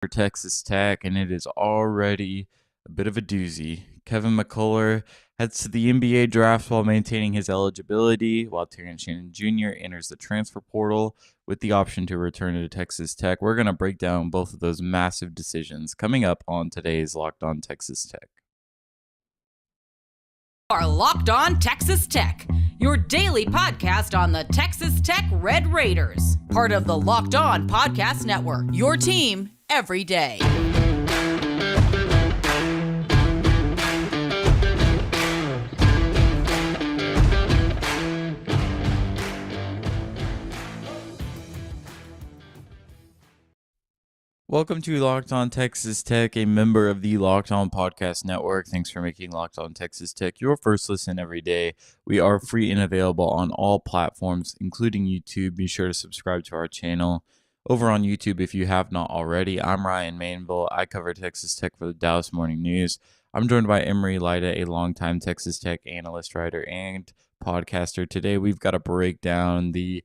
for Texas Tech, and it is already a bit of a doozy. Kevin McCullar heads to the NBA draft while maintaining his eligibility, while Terrence Shannon Jr. enters the transfer portal with the option to return to Texas Tech. We're going to break down both of those massive decisions coming up on today's Locked On Texas Tech. Are Locked On Texas Tech, your daily podcast on the Texas Tech Red Raiders, part of the Locked On Podcast Network, your team every day. Welcome to Locked On Texas Tech, a member of the Locked On Podcast Network. Thanks for making Locked On Texas Tech your first listen every day. We are free and available on all platforms, including YouTube. Be sure to subscribe to our channel over on YouTube if you have not already. I'm Ryan Mainville. I cover Texas Tech for the Dallas Morning News. I'm joined by Emery Lida, a longtime Texas Tech analyst, writer, and podcaster. Today, we've got to break down the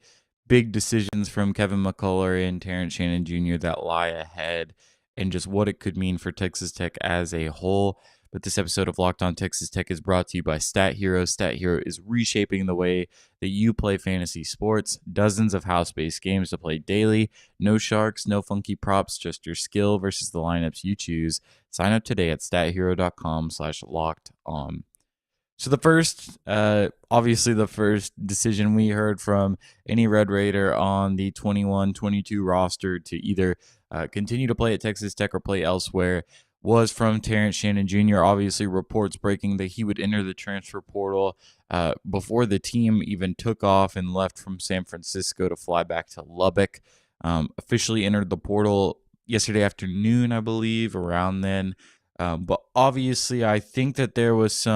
big decisions from Kevin McCullar and Terrence Shannon Jr. that lie ahead and just what it could mean for Texas Tech as a whole. But this episode of Locked On Texas Tech is brought to you by StatHero. StatHero is reshaping the way that you play fantasy sports. Dozens of house-based games to play daily. No sharks, no funky props, just your skill versus the lineups you choose. Sign up today at stathero.com/lockedon. So obviously the first decision we heard from any Red Raider on the 21-22 roster to either continue to play at Texas Tech or play elsewhere was from Terrence Shannon Jr. Obviously, reports breaking that he would enter the transfer portal before the team even took off and left from San Francisco to fly back to Lubbock. Officially entered the portal yesterday afternoon, I believe, around then. But obviously, I think that there was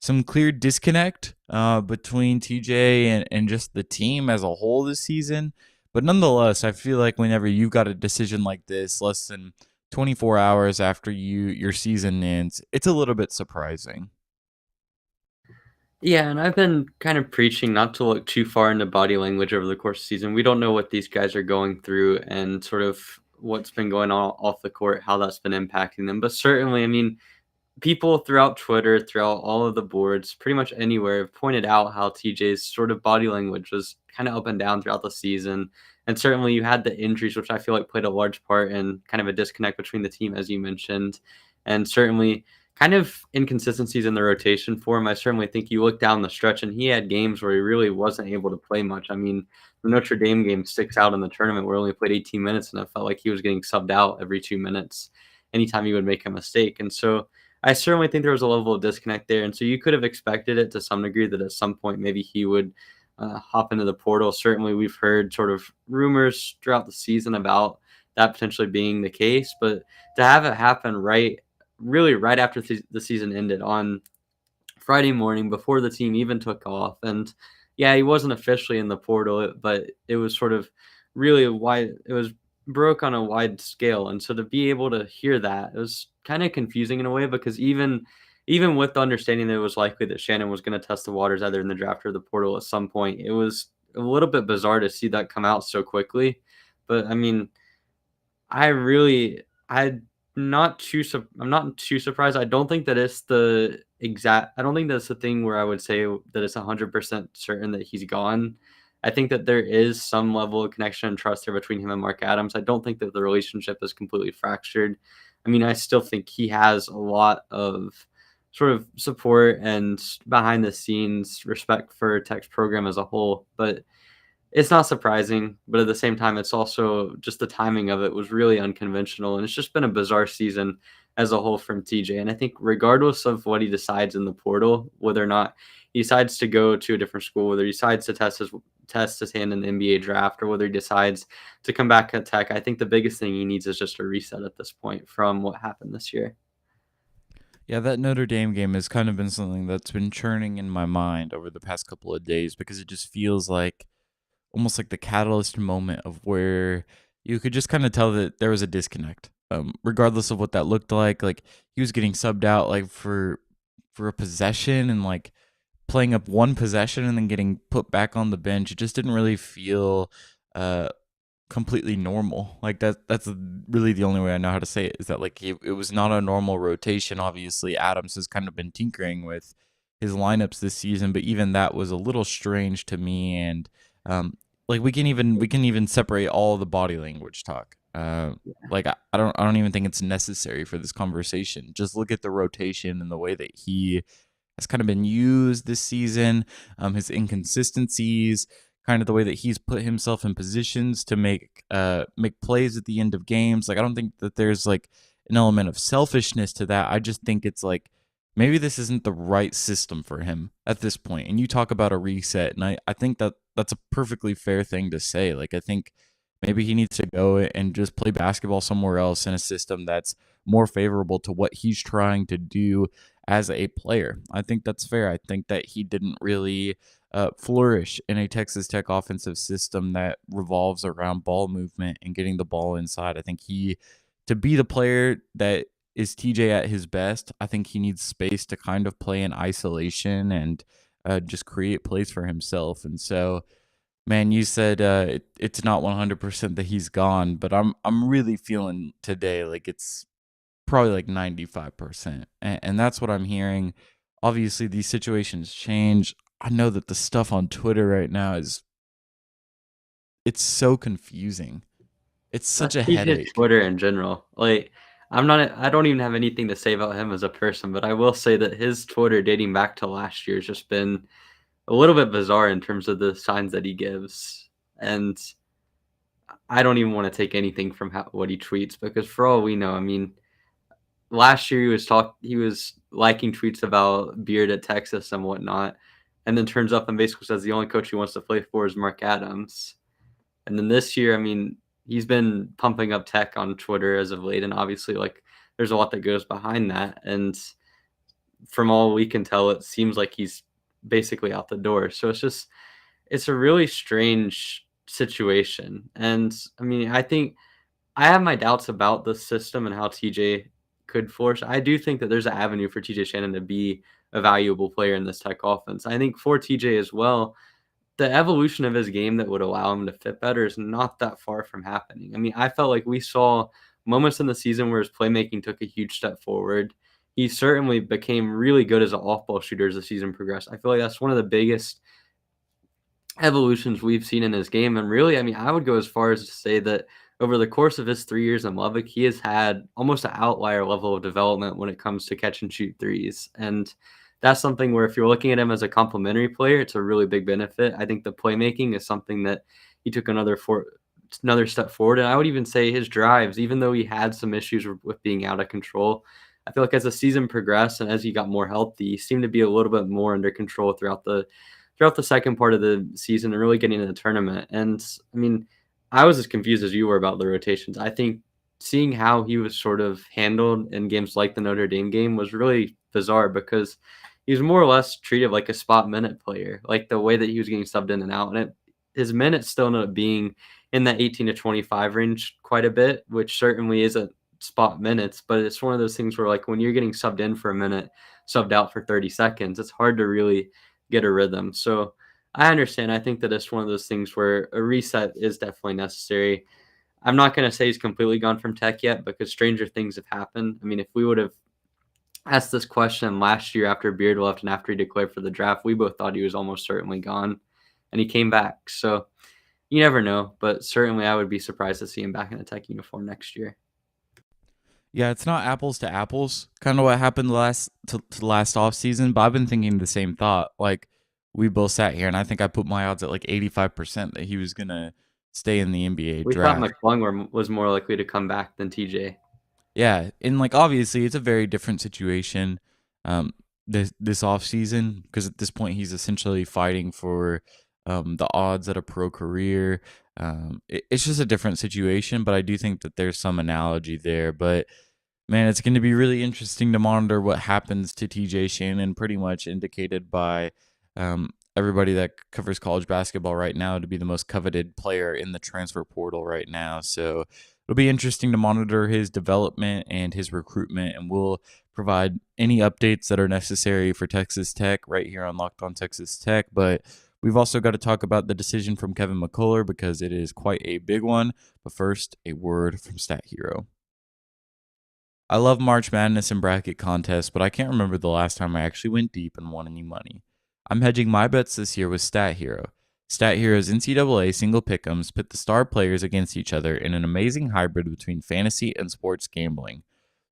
some clear disconnect between TJ and just the team as a whole this season. But nonetheless, I feel like whenever you've got a decision like this, less than 24 hours after your season ends, it's a little bit surprising. Yeah, and I've been kind of preaching not to look too far into body language over the course of the season. We don't know what these guys are going through and sort of what's been going on off the court, how that's been impacting them. But certainly, I mean, people throughout Twitter, throughout all of the boards, pretty much anywhere, have pointed out how TJ's sort of body language was kind of up and down throughout the season. And certainly you had the injuries, which I feel like played a large part in kind of a disconnect between the team, as you mentioned. And certainly kind of inconsistencies in the rotation for him. I certainly think you look down the stretch and he had games where he really wasn't able to play much. I mean, the Notre Dame game sticks out in the tournament where he only played 18 minutes and it felt like he was getting subbed out every 2 minutes anytime he would make a mistake. And so I certainly think there was a level of disconnect there. And so you could have expected it to some degree that at some point maybe he would hop into the portal. Certainly we've heard sort of rumors throughout the season about that potentially being the case. But to have it happen really right after the season ended on Friday morning before the team even took off. And yeah, he wasn't officially in the portal, but it was sort of really wide. It was broke on a wide scale. And so to be able to hear that, it was kind of confusing in a way because even with the understanding that it was likely that Shannon was going to test the waters either in the draft or the portal at some point, it was a little bit bizarre to see that come out so quickly. But I mean, I'm not too surprised. I don't think that it's I don't think that's the thing where I would say that it's 100% certain that he's gone. I think that there is some level of connection and trust there between him and Mark Adams. I don't think that the relationship is completely fractured. I mean, I still think he has a lot of sort of support and behind the scenes respect for Tech's program as a whole, but it's not surprising. But at the same time, it's also just the timing of it was really unconventional, and it's just been a bizarre season as a whole from TJ. And I think regardless of what he decides in the portal, whether or not he decides to go to a different school, whether he decides to test his hand in the NBA draft, or whether he decides to come back at Tech, I think the biggest thing he needs is just a reset at this point from what happened this year. Yeah, that Notre Dame game has kind of been something that's been churning in my mind over the past couple of days because it just feels like almost like the catalyst moment of where you could just kind of tell that there was a disconnect. Regardless of what that looked like he was getting subbed out like for a possession and like playing up one possession and then getting put back on the bench. It just didn't really feel completely normal. Like that's really the only way I know how to say it, is that like it was not a normal rotation. Obviously, Adams has kind of been tinkering with his lineups this season, but even that was a little strange to me. And like we can even separate all the body language talk. Like I don't even think it's necessary for this conversation. Just look at the rotation and the way that he has kind of been used this season, his inconsistencies, kind of the way that he's put himself in positions to make plays at the end of games. Like I don't think that there's like an element of selfishness to that. I just think it's like maybe this isn't the right system for him at this point. And you talk about a reset, and I think that that's a perfectly fair thing to say. Like I think maybe he needs to go and just play basketball somewhere else in a system that's more favorable to what he's trying to do as a player. I think that's fair. I think that he didn't really flourish in a Texas Tech offensive system that revolves around ball movement and getting the ball inside. I think to be the player that is TJ at his best, I think he needs space to kind of play in isolation and just create plays for himself. And so, man, you said it's not 100% that he's gone, but I'm really feeling today like it's probably like 95%. And that's what I'm hearing. Obviously, these situations change. I know that the stuff on Twitter right now it's so confusing. It's such a headache. Twitter in general. Like I don't even have anything to say about him as a person, but I will say that his Twitter dating back to last year has just been a little bit bizarre in terms of the signs that he gives. And I don't even want to take anything from what he tweets, because for all we know, I mean, last year he was liking tweets about Beard at Texas and whatnot, and then turns up and basically says the only coach he wants to play for is Mark Adams. And then this year, I mean, he's been pumping up Tech on Twitter as of late, and obviously, like, there's a lot that goes behind that. And from all we can tell, it seems like he's basically out the door. So it's a really strange situation. And I mean, I think I have my doubts about the system and how TJ could force. I do think that there's an avenue for TJ Shannon to be a valuable player in this Tech offense. I think for TJ as well, the evolution of his game that would allow him to fit better is not that far from happening. I mean, I felt like we saw moments in the season where his playmaking took a huge step forward. He certainly became really good as an off-ball shooter as the season progressed. I feel like that's one of the biggest evolutions we've seen in his game. And really, I mean, I would go as far as to say that over the course of his 3 years in Lubbock, he has had almost an outlier level of development when it comes to catch and shoot threes. And that's something where if you're looking at him as a complementary player, it's a really big benefit. I think the playmaking is something that he took another step forward. And I would even say his drives, even though he had some issues with being out of control, I feel like as the season progressed and as he got more healthy, he seemed to be a little bit more under control throughout the second part of the season and really getting into the tournament. And I mean, I was as confused as you were about the rotations. I think seeing how he was sort of handled in games like the Notre Dame game was really bizarre, because he was more or less treated like a spot minute player, like the way that he was getting subbed in and out. And his minutes still ended up being in that 18 to 25 range quite a bit, which certainly isn't spot minutes, but it's one of those things where, like, when you're getting subbed in for a minute, subbed out for 30 seconds, it's hard to really get a rhythm. So I understand. I think that it's one of those things where a reset is definitely necessary. I'm not going to say he's completely gone from Tech yet, because stranger things have happened. I mean, if we would have asked this question last year after Beard left and after he declared for the draft, we both thought he was almost certainly gone, and he came back. So you never know, but certainly I would be surprised to see him back in a Tech uniform next year. Yeah, it's not apples to apples, kind of what happened last offseason, but I've been thinking the same thought. Like, we both sat here, and I think I put my odds at like 85% that he was going to stay in the NBA draft. We thought McCullar was more likely to come back than TJ. Yeah, and like obviously it's a very different situation this offseason, because at this point he's essentially fighting for the odds at a pro career. It's just a different situation, but I do think that there's some analogy there. But man, it's going to be really interesting to monitor what happens to TJ Shannon, pretty much indicated by everybody that covers college basketball right now to be the most coveted player in the transfer portal right now. So it'll be interesting to monitor his development and his recruitment, and we'll provide any updates that are necessary for Texas Tech right here on Locked On Texas Tech. But We've also got to talk about the decision from Kevin McCullar because it is quite a big one. But first, a word from StatHero. I love March Madness and bracket contests, but I can't remember the last time I actually went deep and won any money. I'm hedging my bets this year with StatHero. StatHero's NCAA single pick'ems pit the star players against each other in an amazing hybrid between fantasy and sports gambling.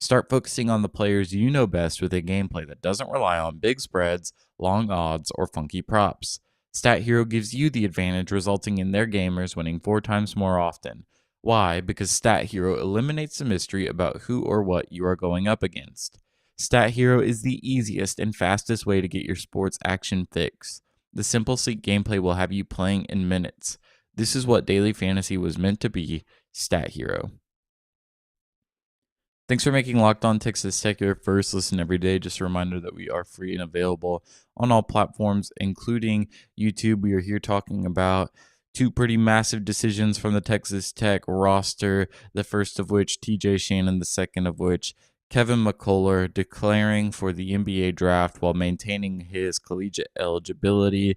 Start focusing on the players you know best with a gameplay that doesn't rely on big spreads, long odds, or funky props. StatHero gives you the advantage, resulting in their gamers winning 4 times more often. Why? Because StatHero eliminates the mystery about who or what you are going up against. StatHero is the easiest and fastest way to get your sports action fix. The simple, sleek gameplay will have you playing in minutes. This is what daily fantasy was meant to be. StatHero. Thanks for making Locked On Texas Tech your first listen every day. Just a reminder that we are free and available on all platforms, including YouTube. We are here talking about 2 pretty massive decisions from the Texas Tech roster, the first of which TJ Shannon, the second of which Kevin McCullar declaring for the NBA draft while maintaining his collegiate eligibility.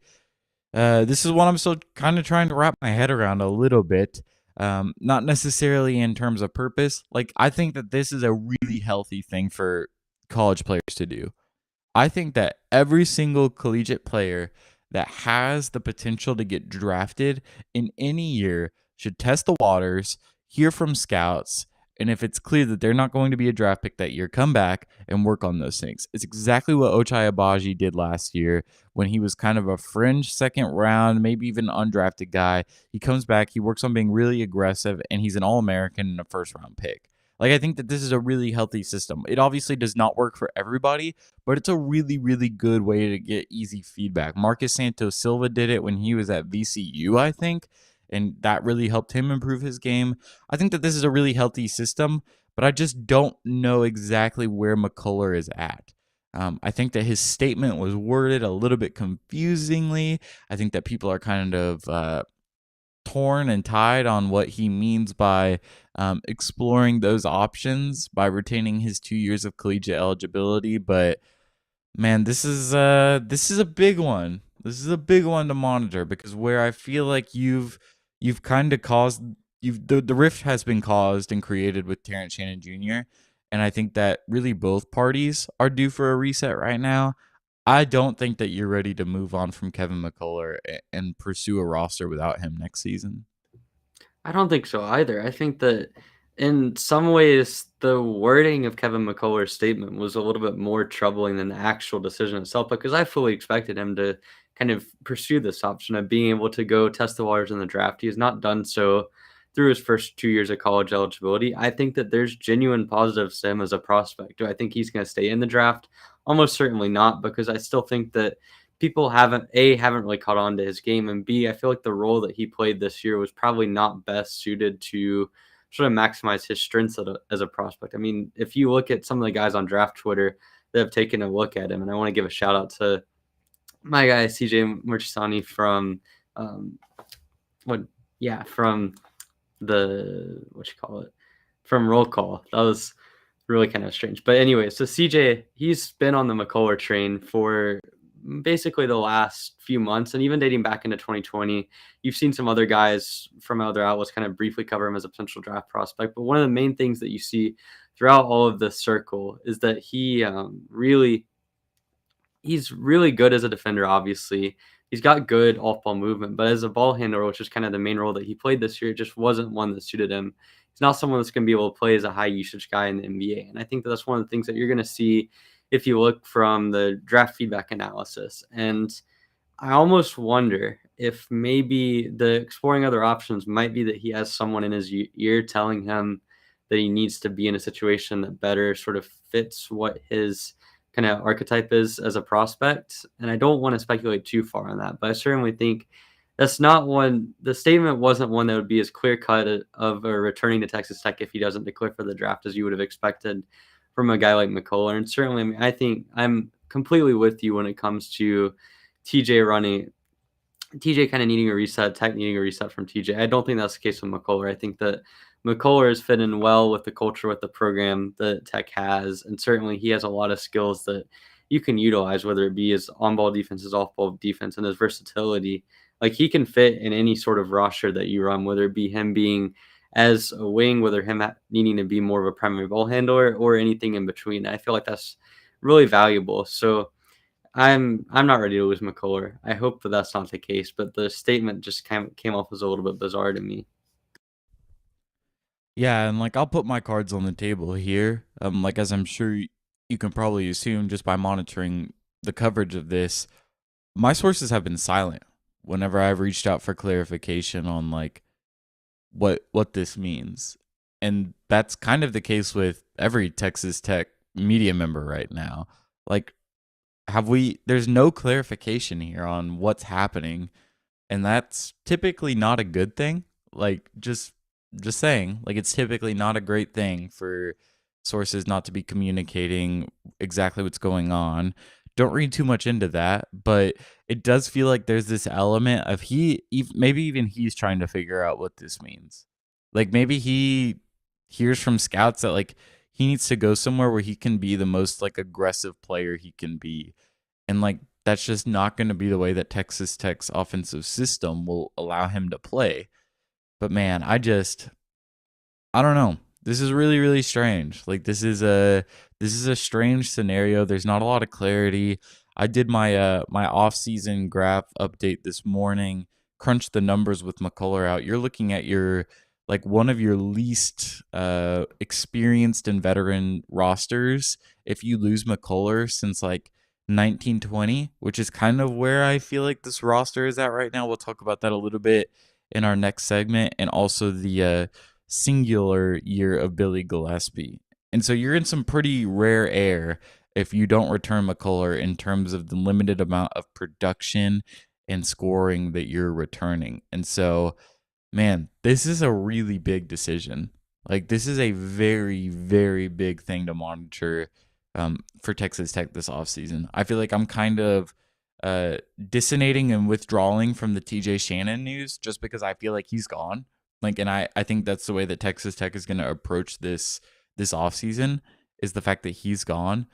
This is one I'm still kind of trying to wrap my head around a little bit. Not necessarily in terms of purpose. Like, I think that this is a really healthy thing for college players to do. I think that every single collegiate player that has the potential to get drafted in any year should test the waters, hear from scouts, and if it's clear that they're not going to be a draft pick that year, come back and work on those things. It's exactly what Ochai Agbaji did last year when he was kind of a fringe second round, maybe even undrafted guy. He comes back, he works on being really aggressive, and he's an All-American and a first-round pick. Like, I think that this is a really healthy system. It obviously does not work for everybody, but it's a really, really good way to get easy feedback. Marcus Santos Silva did it when he was at VCU, I think, and that really helped him improve his game. I think that this is a really healthy system, but I just don't know exactly where McCullar is at. I think that his statement was worded a little bit confusingly. I think that people are kind of torn and tied on what he means by exploring those options by retaining his 2 years of collegiate eligibility. But man, this is a big one. This is a big one to monitor because where I feel like you've kind of caused the rift has been caused and created with Terrence Shannon Jr. And I think that really both parties are due for a reset right now. I don't think that you're ready to move on from Kevin McCullar and pursue a roster without him next season. I don't think so either. I think that in some ways, the wording of Kevin McCullar's statement was a little bit more troubling than the actual decision itself, because I fully expected him to kind of pursue this option of being able to go test the waters in the draft. He has not done so through his first 2 years of college eligibility. I think that there's genuine positives to him as a prospect. Do I think he's going to stay in the draft? Almost certainly not, because I still think that people haven't really caught on to his game, and B, I feel like the role that he played this year was probably not best suited to sort of maximize his strengths as a prospect. I mean, if you look at some of the guys on draft Twitter that have taken a look at him, and I want to give a shout out to my guy CJ Murchisani from from the from Roll Call. That was really kind of strange. But anyway, so CJ, he's been on the McCullar train for basically the last few months, and even dating back into 2020. You've seen some other guys from other outlets kind of briefly cover him as a potential draft prospect. But one of the main things that you see throughout all of this circle is that he's really good as a defender. Obviously, he's got good off-ball movement, but as a ball handler, which is kind of the main role that he played this year, it just wasn't one that suited him. He's not someone that's going to be able to play as a high usage guy in the NBA. And I think that that's one of the things that you're going to see if you look from the draft feedback analysis. And I almost wonder if maybe the exploring other options might be that he has someone in his ear telling him that he needs to be in a situation that better sort of fits what his kind of archetype is as a prospect. And I don't want to speculate too far on that, but I certainly think that's not one. The statement wasn't one that would be as clear cut of a returning to Texas Tech if he doesn't declare for the draft as you would have expected from a guy like McCullar. And certainly, I mean, I think I'm completely with you when it comes to TJ kind of needing a reset, Tech needing a reset from TJ. I don't think that's the case with McCullar. I think that McCullar has fit in well with the culture, with the program that Tech has. And certainly he has a lot of skills that you can utilize, whether it be his on-ball defense, his off-ball defense, and his versatility. Like, he can fit in any sort of roster that you run, whether it be him being as a wing, whether him needing to be more of a primary ball handler or anything in between. I feel like that's really valuable. So I'm not ready to lose McCullar. I hope that that's not the case, but the statement just came off as a little bit bizarre to me. Yeah, and like I'll put my cards on the table here. Like as I'm sure you can probably assume just by monitoring the coverage of this, my sources have been silent whenever I've reached out for clarification on like what this means. And that's kind of the case with every Texas Tech media member right now. Like there's no clarification here on what's happening, and that's typically not a good thing. Like just saying, like it's typically not a great thing for sources not to be communicating exactly what's going on. Don't read too much into that, but it does feel like there's this element of maybe even he's trying to figure out what this means. Like maybe he hears from scouts that like he needs to go somewhere where he can be the most like aggressive player he can be. And like that's just not going to be the way that Texas Tech's offensive system will allow him to play. But man, I don't know. This is really, really strange. Like this is a strange scenario. There's not a lot of clarity. I did my off-season graph update this morning, crunched the numbers with McCullar out. You're looking at your like one of your least experienced and veteran rosters if you lose McCullar since like 1920, which is kind of where I feel like this roster is at right now. We'll talk about that a little bit in our next segment, and also the singular year of Billy Gillespie. And so you're in some pretty rare air if you don't return McCullar in terms of the limited amount of production and scoring that you're returning. And so, man, this is a really big decision. Like, this is a very, very big thing to monitor for Texas Tech this offseason. I feel like I'm kind of dissonating and withdrawing from the TJ Shannon news just because I feel like he's gone. Like, and I think that's the way that Texas Tech is going to approach this offseason, is the fact that he's gone.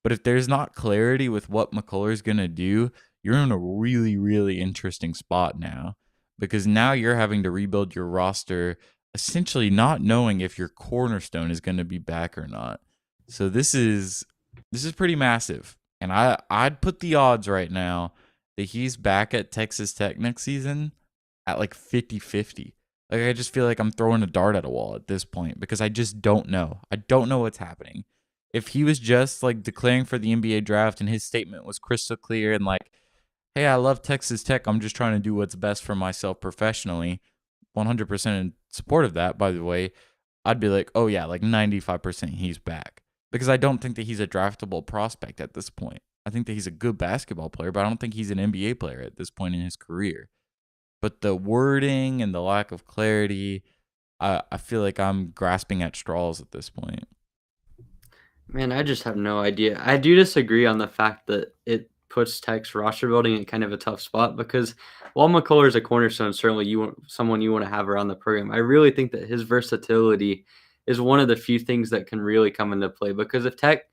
But if there's not clarity with what McCullar is going to do, you're in a really, really interesting spot now, because now you're having to rebuild your roster, essentially not knowing if your cornerstone is going to be back or not. So this is pretty massive. And I'd put the odds right now that he's back at Texas Tech next season at like 50-50. Like, I just feel like I'm throwing a dart at a wall at this point because I just don't know. I don't know what's happening. If he was just like declaring for the NBA draft and his statement was crystal clear and like, hey, I love Texas Tech, I'm just trying to do what's best for myself professionally, 100% in support of that, by the way, I'd be like, oh yeah, like 95% he's back. Because I don't think that he's a draftable prospect at this point. I think that he's a good basketball player, but I don't think he's an NBA player at this point in his career. But the wording and the lack of clarity, I feel like I'm grasping at straws at this point. Man, I just have no idea. I do disagree on the fact that it puts Tech's roster building in kind of a tough spot, because while McCullar is a cornerstone, certainly someone you want to have around the program. I really think that his versatility is one of the few things that can really come into play, because if Tech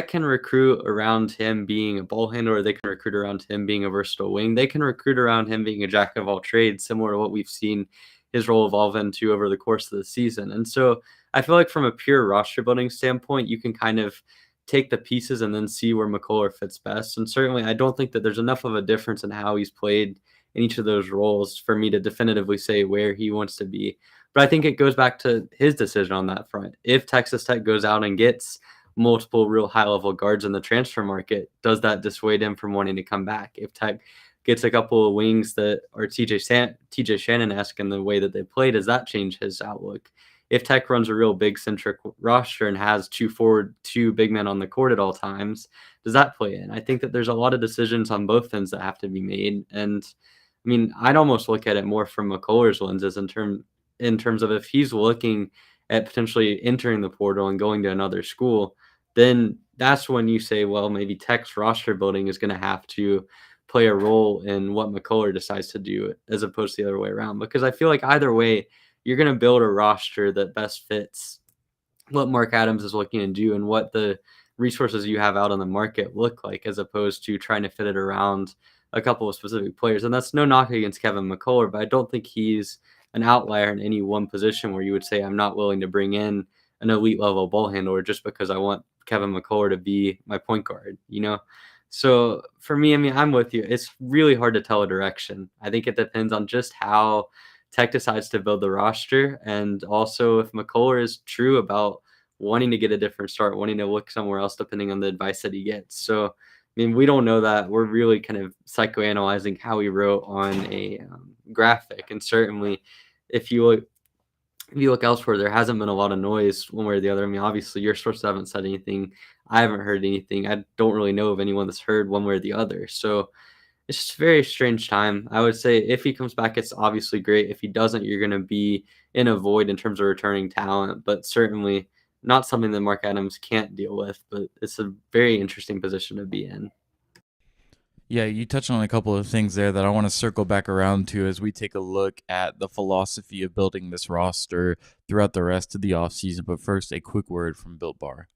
can recruit around him being a ball handler, they can recruit around him being a versatile wing. They can recruit around him being a jack of all trades, similar to what we've seen his role evolve into over the course of the season. And so I feel like from a pure roster building standpoint, you can kind of take the pieces and then see where McCullar fits best. And certainly I don't think that there's enough of a difference in how he's played in each of those roles for me to definitively say where he wants to be. But I think it goes back to his decision on that front. If Texas Tech goes out and gets multiple real high-level guards in the transfer market, does that dissuade him from wanting to come back? If Tech gets a couple of wings that are TJ Shannon-esque in the way that they play, does that change his outlook? If Tech runs a real big-centric roster and has two big men on the court at all times, does that play in? I think that there's a lot of decisions on both ends that have to be made. And, I mean, I'd almost look at it more from McCullar's lenses in terms of if he's looking at potentially entering the portal and going to another school, then that's when you say, well, maybe Tech's roster building is going to have to play a role in what McCullar decides to do, as opposed to the other way around. Because I feel like either way, you're going to build a roster that best fits what Mark Adams is looking to do and what the resources you have out on the market look like, as opposed to trying to fit it around a couple of specific players. And that's no knock against Kevin McCullar, but I don't think he's an outlier in any one position where you would say I'm not willing to bring in an elite level ball handler just because I want Kevin McCullar to be my point guard, you know? So for me, I mean, I'm with you. It's really hard to tell a direction. I think it depends on just how Tech decides to build the roster, and also if McCullar is true about wanting to get a different start, wanting to look somewhere else, depending on the advice that he gets. So, I mean, we don't know that. We're really kind of psychoanalyzing how he wrote on a graphic, and certainly if you look elsewhere, there hasn't been a lot of noise one way or the other. I mean, obviously, your sources haven't said anything. I haven't heard anything. I don't really know of anyone that's heard one way or the other. So it's just a very strange time. I would say if he comes back, it's obviously great. If he doesn't, you're going to be in a void in terms of returning talent, but certainly not something that Mark Adams can't deal with. But it's a very interesting position to be in. Yeah, you touched on a couple of things there that I want to circle back around to as we take a look at the philosophy of building this roster throughout the rest of the offseason. But first, a quick word from Built Bar.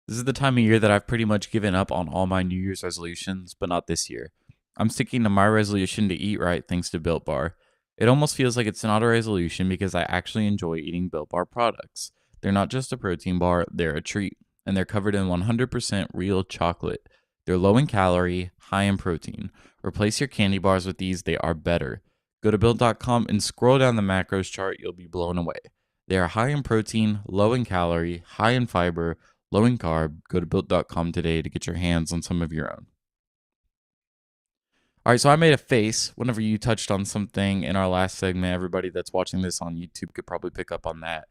This is the time of year that I've pretty much given up on all my New Year's resolutions, but not this year. I'm sticking to my resolution to eat right thanks to Built Bar. It almost feels like it's not a resolution because I actually enjoy eating Built Bar products. They're not just a protein bar, they're a treat, and they're covered in 100% real chocolate. They're low in calorie, high in protein. Replace your candy bars with these, they are better. Go to Built.com and scroll down the macros chart, you'll be blown away. They are high in protein, low in calorie, high in fiber, low in carb. Go to Built.com today to get your hands on some of your own. All right, so I made a face whenever you touched on something in our last segment. Everybody that's watching this on YouTube could probably pick up on that.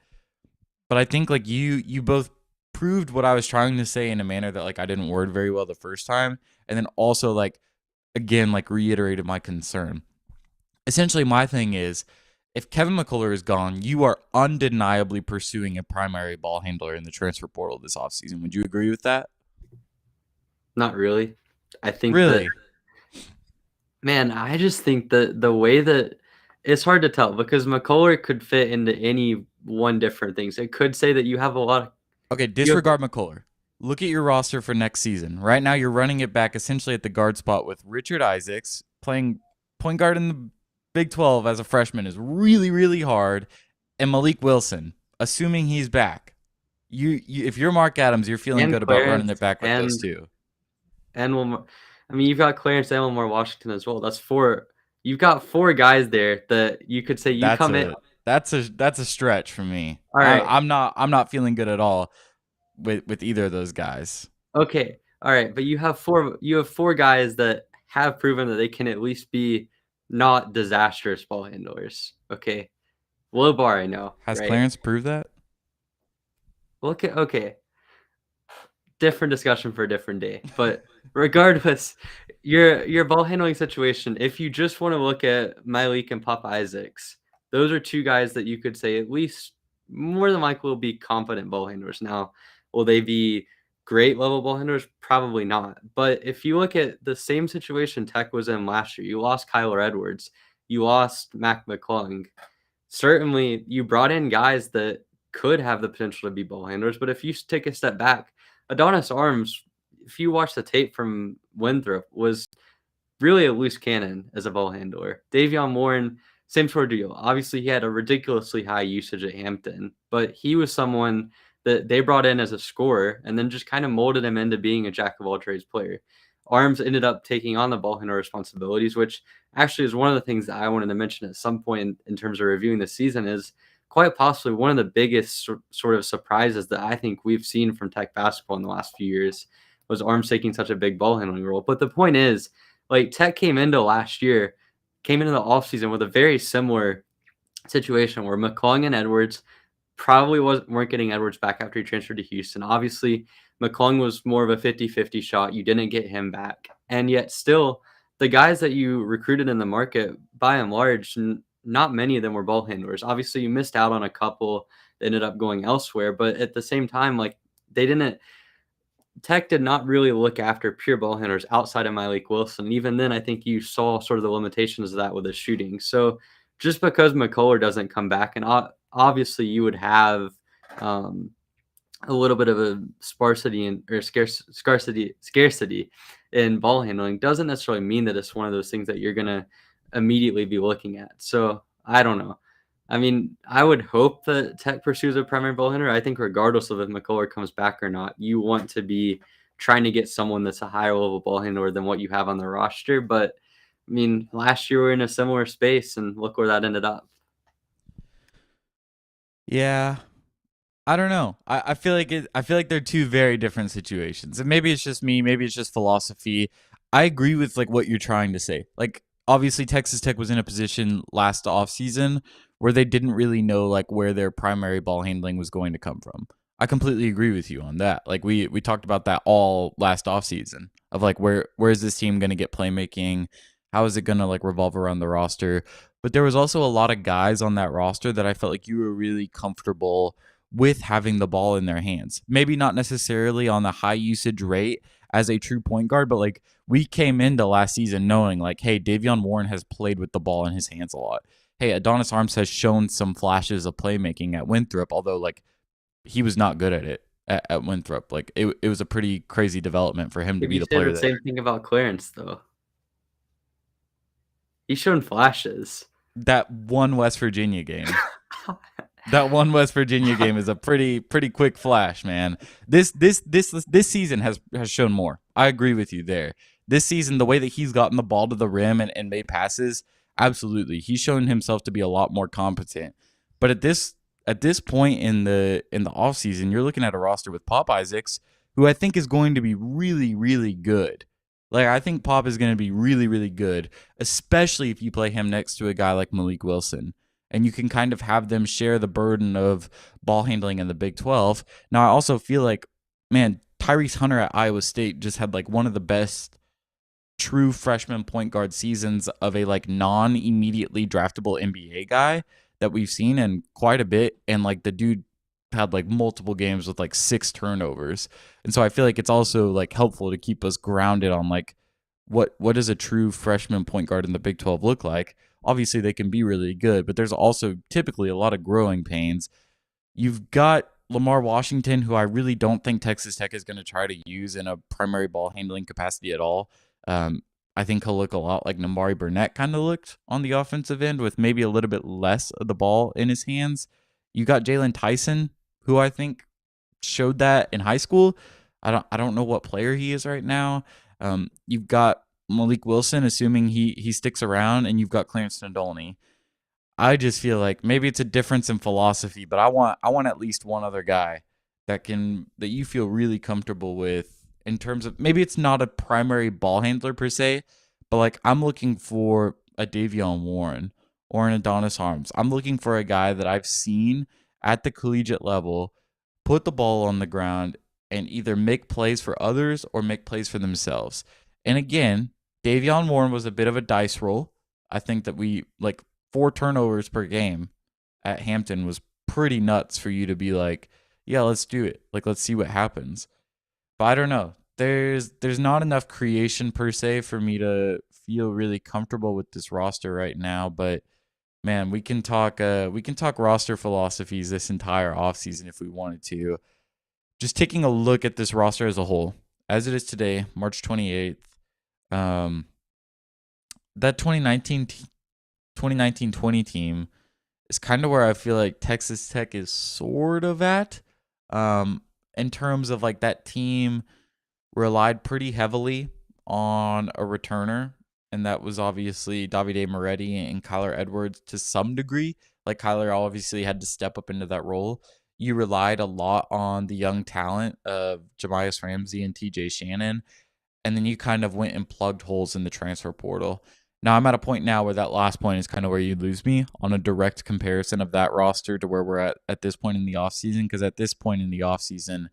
But I think like you both proved what I was trying to say in a manner that like I didn't word very well the first time, and then also like again like reiterated my concern. Essentially, my thing is if Kevin McCullar is gone, you are undeniably pursuing a primary ball handler in the transfer portal this offseason. Would you agree with that? Not really. I think Really? Man, I just think that the way that it's hard to tell because McCullar could fit into any one different things. It could say that you have a lot of Okay, disregard McCullar. Look at your roster for next season. Right now, you're running it back essentially at the guard spot with Richard Isaacs playing point guard in the Big 12 as a freshman is really, really hard, and Malik Wilson, assuming he's back. You if you're Mark Adams, you're feeling and good about running Clarence it back with those two. and Wilmore. I mean, you've got Clarence and Wilmore Washington as well. That's four. You've got four guys there that you could say you That's come in. that's a stretch for me. All right. I'm not feeling good at all with either of those guys. Okay. All right, but you have four guys that have proven that they can at least be not disastrous ball handlers. Okay. Low bar, I know. Has right? Clarence proved that? Okay. Different discussion for a different day. But regardless, your ball handling situation, if you just want to look at Malik and Pop Isaacs, those are two guys that you could say at least more than likely will be confident ball handlers. Now, will they be great level ball handlers? Probably not. But if you look at the same situation Tech was in last year, you lost Kyler Edwards, you lost Mac McClung. Certainly, you brought in guys that could have the potential to be ball handlers. But if you take a step back, Adonis Arms, if you watch the tape from Winthrop, was really a loose cannon as a ball handler. Davion Warren, same sort of deal. Obviously, he had a ridiculously high usage at Hampton, but he was someone that they brought in as a scorer and then just kind of molded him into being a jack of all trades player. Arms ended up taking on the ball handler responsibilities, which actually is one of the things that I wanted to mention at some point in terms of reviewing the season is quite possibly one of the biggest sort of surprises that I think we've seen from Tech basketball in the last few years was Arms taking such a big ball handling role. But the point is, like Tech came into the offseason with a very similar situation where McClung and Edwards probably weren't getting Edwards back after he transferred to Houston. Obviously, McClung was more of a 50-50 shot. You didn't get him back. And yet still, the guys that you recruited in the market, by and large, not many of them were ball handlers. Obviously, you missed out on a couple that ended up going elsewhere. But at the same time, like Tech did not really look after pure ball handlers outside of Malik Wilson. Even then, I think you saw sort of the limitations of that with his shooting. So just because McCullar doesn't come back, and obviously you would have a little bit of a scarcity in ball handling doesn't necessarily mean that it's one of those things that you're gonna immediately be looking at. So I don't know. I mean, I would hope that Tech pursues a primary ball handler. I think regardless of if McCullar comes back or not, you want to be trying to get someone that's a higher level ball handler than what you have on the roster. But I mean, last year we were in a similar space, and look where that ended up. Yeah, I don't know. I feel like I feel like they're two very different situations. And maybe it's just me, maybe it's just philosophy. I agree with like what you're trying to say. Like obviously Texas Tech was in a position last offseason where they didn't really know like where their primary ball handling was going to come from. I completely agree with you on that. Like we talked about that all last offseason of like where is this team going to get playmaking? How is it going to like revolve around the roster? But there was also a lot of guys on that roster that I felt like you were really comfortable with having the ball in their hands. Maybe not necessarily on the high usage rate as a true point guard, but like we came into last season knowing like, hey, Davion Warren has played with the ball in his hands a lot. Hey, Adonis Arms has shown some flashes of playmaking at Winthrop, although like he was not good at it at Winthrop. Like it was a pretty crazy development for him to If be you the say player the that same thing about Clarence, though, he's shown flashes. that one West Virginia game. That one West Virginia game is a pretty quick flash, man. This season has shown more. I agree with you there. This season, the way that he's gotten the ball to the rim and made passes, absolutely, he's shown himself to be a lot more competent. But at this point in the offseason, you're looking at a roster with Pop Isaacs, who I think is going to be really good. Like I think Pop is going to be really good, especially if you play him next to a guy like Malik Wilson and you can kind of have them share the burden of ball handling in the Big 12. Now, I also feel like, man, Tyrese Hunter at Iowa State just had like one of the best true freshman point guard seasons of a like non-immediately draftable NBA guy that we've seen in quite a bit. And like the dude had like multiple games with like 6 turnovers. And so I feel like it's also like helpful to keep us grounded on like what does a true freshman point guard in the Big 12 look like? Obviously, they can be really good, but there's also typically a lot of growing pains. You've got Lamar Washington, who I really don't think Texas Tech is going to try to use in a primary ball handling capacity at all. I think he'll look a lot like Namari Burnett kind of looked on the offensive end with maybe a little bit less of the ball in his hands. You got Jalen Tyson, who I think showed that in high school. I don't know what player he is right now. You've got Malik Wilson, assuming he sticks around, and you've got Clarence Nadolny. I just feel like maybe it's a difference in philosophy, but I want at least one other guy that you feel really comfortable with in terms of maybe it's not a primary ball handler per se, but like I'm looking for a Davion Warren or an Adonis Arms. I'm looking for a guy that I've seen at the collegiate level put the ball on the ground and either make plays for others or make plays for themselves. And again, Davion Warren was a bit of a dice roll. I think that we like 4 turnovers per game at Hampton was pretty nuts for you to be like, yeah, let's do it. Like, let's see what happens. But I don't know. There's not enough creation per se for me to feel really comfortable with this roster right now. But man, we can talk roster philosophies this entire offseason if we wanted to. Just taking a look at this roster as a whole, as it is today, March 28th. That 2019-20 team is kind of where I feel like Texas Tech is sort of at. In terms of like that team relied pretty heavily on a returner, and that was obviously Davide Moretti and Kyler Edwards to some degree. Like Kyler obviously had to step up into that role. You relied a lot on the young talent of Jamias Ramsey and TJ Shannon, and then you kind of went and plugged holes in the transfer portal. Now I'm at a point now where that last point is kind of where you lose me on a direct comparison of that roster to where we're at this point in the offseason, because at this point in the offseason,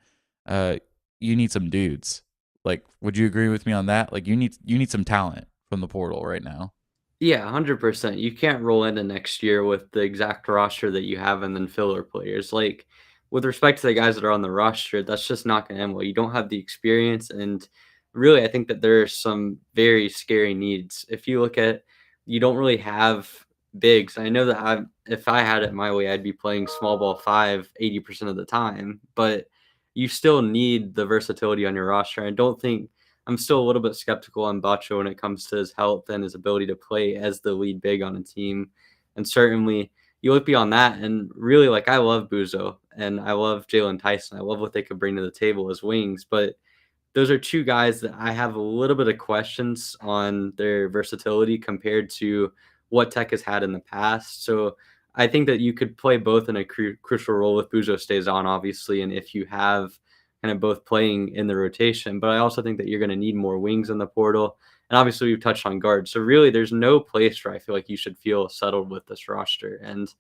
you need some dudes. Like, would you agree with me on that? Like, you need some talent from the portal right now. Yeah, 100%. You can't roll into next year with the exact roster that you have and then filler players. Like, with respect to the guys that are on the roster, that's just not going to end well. You don't have the experience. And really, I think that there are some very scary needs. If you look at, you don't really have bigs. I know that if I had it my way, I'd be playing small ball 5 80% of the time. But you still need the versatility on your roster. I don't think I'm still a little bit skeptical on Bacho when it comes to his health and his ability to play as the lead big on a team. And certainly you look beyond that, and really, like, I love Buzo and I love Jalen Tyson. I love what they could bring to the table as wings, but those are two guys that I have a little bit of questions on their versatility compared to what Tech has had in the past. So I think that you could play both in a crucial role if Buzo stays on, obviously, and if you have kind of both playing in the rotation. But I also think that you're going to need more wings in the portal. And obviously, we've touched on guards. So really, there's no place where I feel like you should feel settled with this roster. And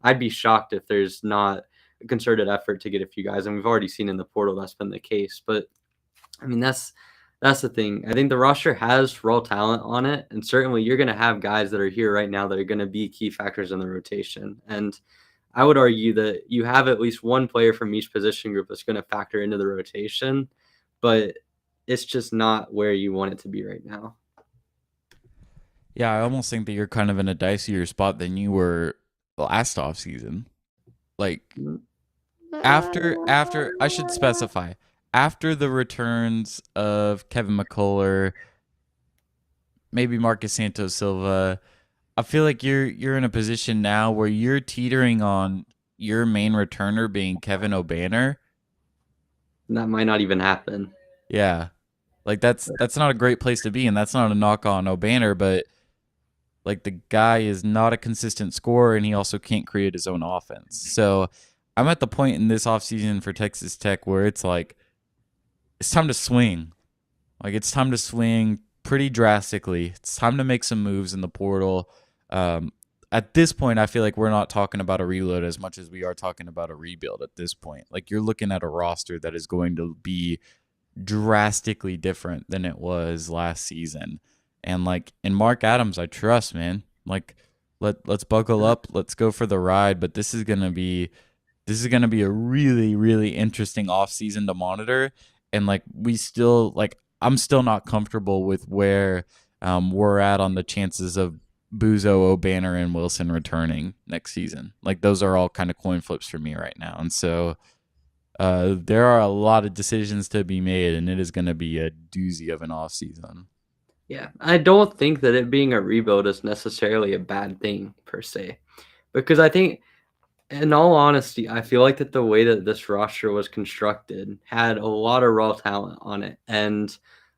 I'd be shocked if there's not a concerted effort to get a few guys. And we've already seen in the portal that's been the case. But I mean, that's the thing. I think the roster has raw talent on it, and certainly you're going to have guys that are here right now that are going to be key factors in the rotation. And I would argue that you have at least one player from each position group that's going to factor into the rotation, but it's just not where you want it to be right now. Yeah, I almost think that you're kind of in a dicier spot than you were last offseason. Like after I should specify, after the returns of Kevin McCullar, maybe Marcus Santos Silva, I feel like you're in a position now where you're teetering on your main returner being Kevin O'Banner. That might not even happen. Yeah. Like that's not a great place to be, and that's not a knock on O'Banner, but like the guy is not a consistent scorer, and he also can't create his own offense. So I'm at the point in this offseason for Texas Tech where it's like it's time to swing. Like it's time to swing pretty drastically. It's time to make some moves in the portal. At this point, I feel like we're not talking about a reload as much as we are talking about a rebuild at this point. Like you're looking at a roster that is going to be drastically different than it was last season. And like in Mark Adams, I trust, man. Like let's buckle up, let's go for the ride. But this is gonna be a really, really interesting offseason to monitor. And like I'm still not comfortable with where we're at on the chances of Buzo, O'Banner, and Wilson returning next season. Like those are all kind of coin flips for me right now. And so there are a lot of decisions to be made, and it is going to be a doozy of an offseason. Yeah, I don't think that it being a rebuild is necessarily a bad thing per se, because I think, in all honesty, I feel like that the way that this roster was constructed had a lot of raw talent on it and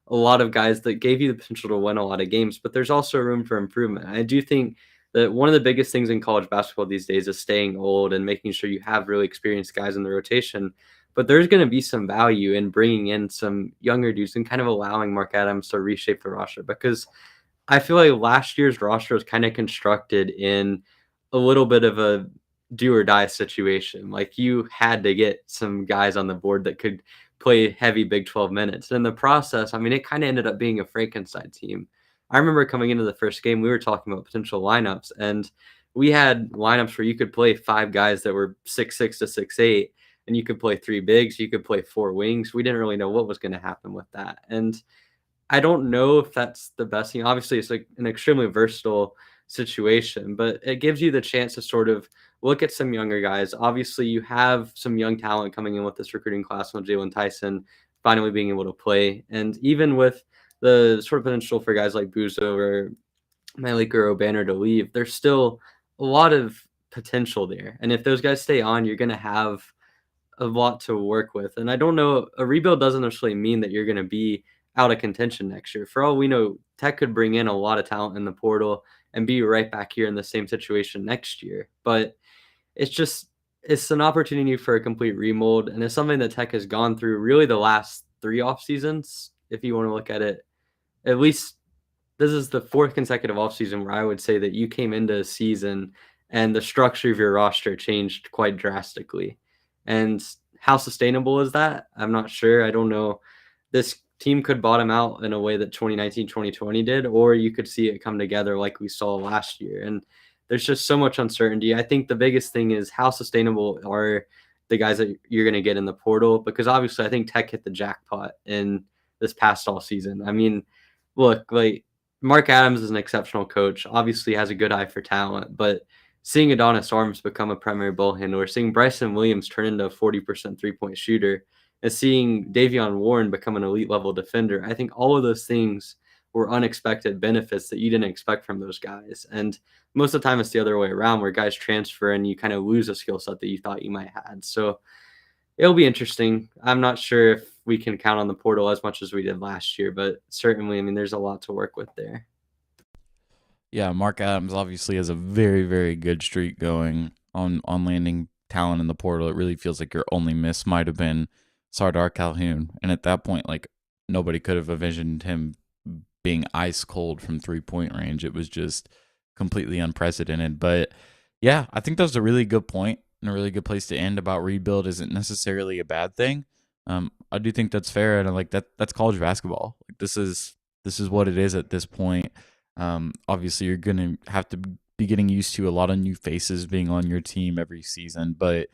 a lot of guys that gave you the potential to win a lot of games, but there's also room for improvement. I do think that one of the biggest things in college basketball these days is staying old and making sure you have really experienced guys in the rotation. But there's going to be some value in bringing in some younger dudes and kind of allowing Mark Adams to reshape the roster, because I feel like last year's roster was kind of constructed in a little bit of a do or die situation. Like you had to get some guys on the board that could play heavy Big 12 minutes. And in the process, I mean, it kind of ended up being a Frankenstein team. I remember coming into the first game, we were talking about potential lineups, and we had lineups where you could play 5 guys that were 6'6" to 6'8", and you could play 3 bigs, you could play 4 wings. We didn't really know what was going to happen with that. And I don't know if that's the best thing. Obviously, it's like an extremely versatile situation, but it gives you the chance to sort of look at some younger guys. Obviously, you have some young talent coming in with this recruiting class with Jalen Tyson finally being able to play. And even with the sort of potential for guys like Buzo or Malik or O'Banner to leave, there's still a lot of potential there. And if those guys stay on, you're going to have a lot to work with. And I don't know, a rebuild doesn't necessarily mean that you're going to be out of contention next year. For all we know, Tech could bring in a lot of talent in the portal and be right back here in the same situation next year. But it's an opportunity for a complete remold, and it's something that Tech has gone through really the last 3 off seasons. If you want to look at it, at least this is the 4th consecutive offseason where I would say that you came into a season and the structure of your roster changed quite drastically. And how sustainable is that? I'm not sure. I don't know. This team could bottom out in a way that 2019, 2020 did, or you could see it come together like we saw last year. And there's just so much uncertainty. I think the biggest thing is how sustainable are the guys that you're going to get in the portal, because obviously I think Tech hit the jackpot in this past all season. I mean, look, like Mark Adams is an exceptional coach, obviously has a good eye for talent, but seeing Adonis Arms become a primary ball handler, seeing Bryson Williams turn into a 40% 3-point shooter, and seeing Davion Warren become an elite level defender. I think all of those things were unexpected benefits that you didn't expect from those guys. And most of the time it's the other way around, where guys transfer and you kind of lose a skill set that you thought you might have. So it'll be interesting. I'm not sure if we can count on the portal as much as we did last year, but certainly, I mean, there's a lot to work with there. Yeah, Mark Adams obviously has a very, very good streak going on landing talent in the portal. It really feels like your only miss might have been Sardar Calhoun. And at that point, like, nobody could have envisioned him being ice cold from 3-point range. It was just completely unprecedented. But yeah, I think that's a really good point and a really good place to end about rebuild isn't necessarily a bad thing. I do think that's fair, and I like that. That's college basketball. Like, this is what it is at this point. Obviously, you're gonna have to be getting used to a lot of new faces being on your team every season, but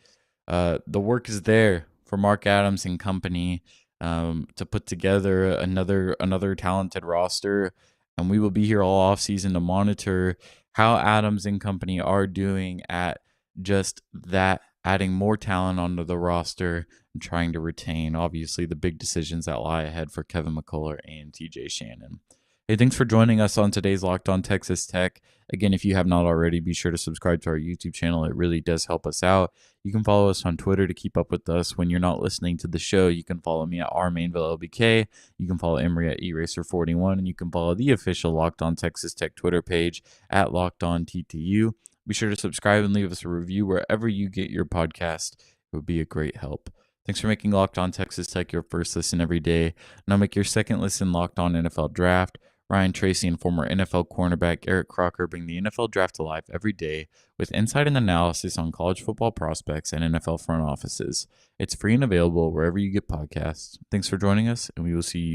the work is there for Mark Adams and company to put together another talented roster, and we will be here all offseason to monitor how Adams and company are doing at just that, adding more talent onto the roster and trying to retain, obviously, the big decisions that lie ahead for Kevin McCullar and TJ Shannon. Hey, thanks for joining us on today's Locked On Texas Tech. Again, if you have not already, be sure to subscribe to our YouTube channel. It really does help us out. You can follow us on Twitter to keep up with us. When you're not listening to the show, you can follow me at rmainvillelbk. You can follow Emery at eraser41, and you can follow the official Locked On Texas Tech Twitter page at Locked On TTU. Be sure to subscribe and leave us a review wherever you get your podcast. It would be a great help. Thanks for making Locked On Texas Tech your first listen every day. Now make your second listen Locked On NFL Draft. Ryan Tracy and former NFL cornerback Eric Crocker bring the NFL Draft to life every day with insight and analysis on college football prospects and NFL front offices. It's free and available wherever you get podcasts. Thanks for joining us, and we will see you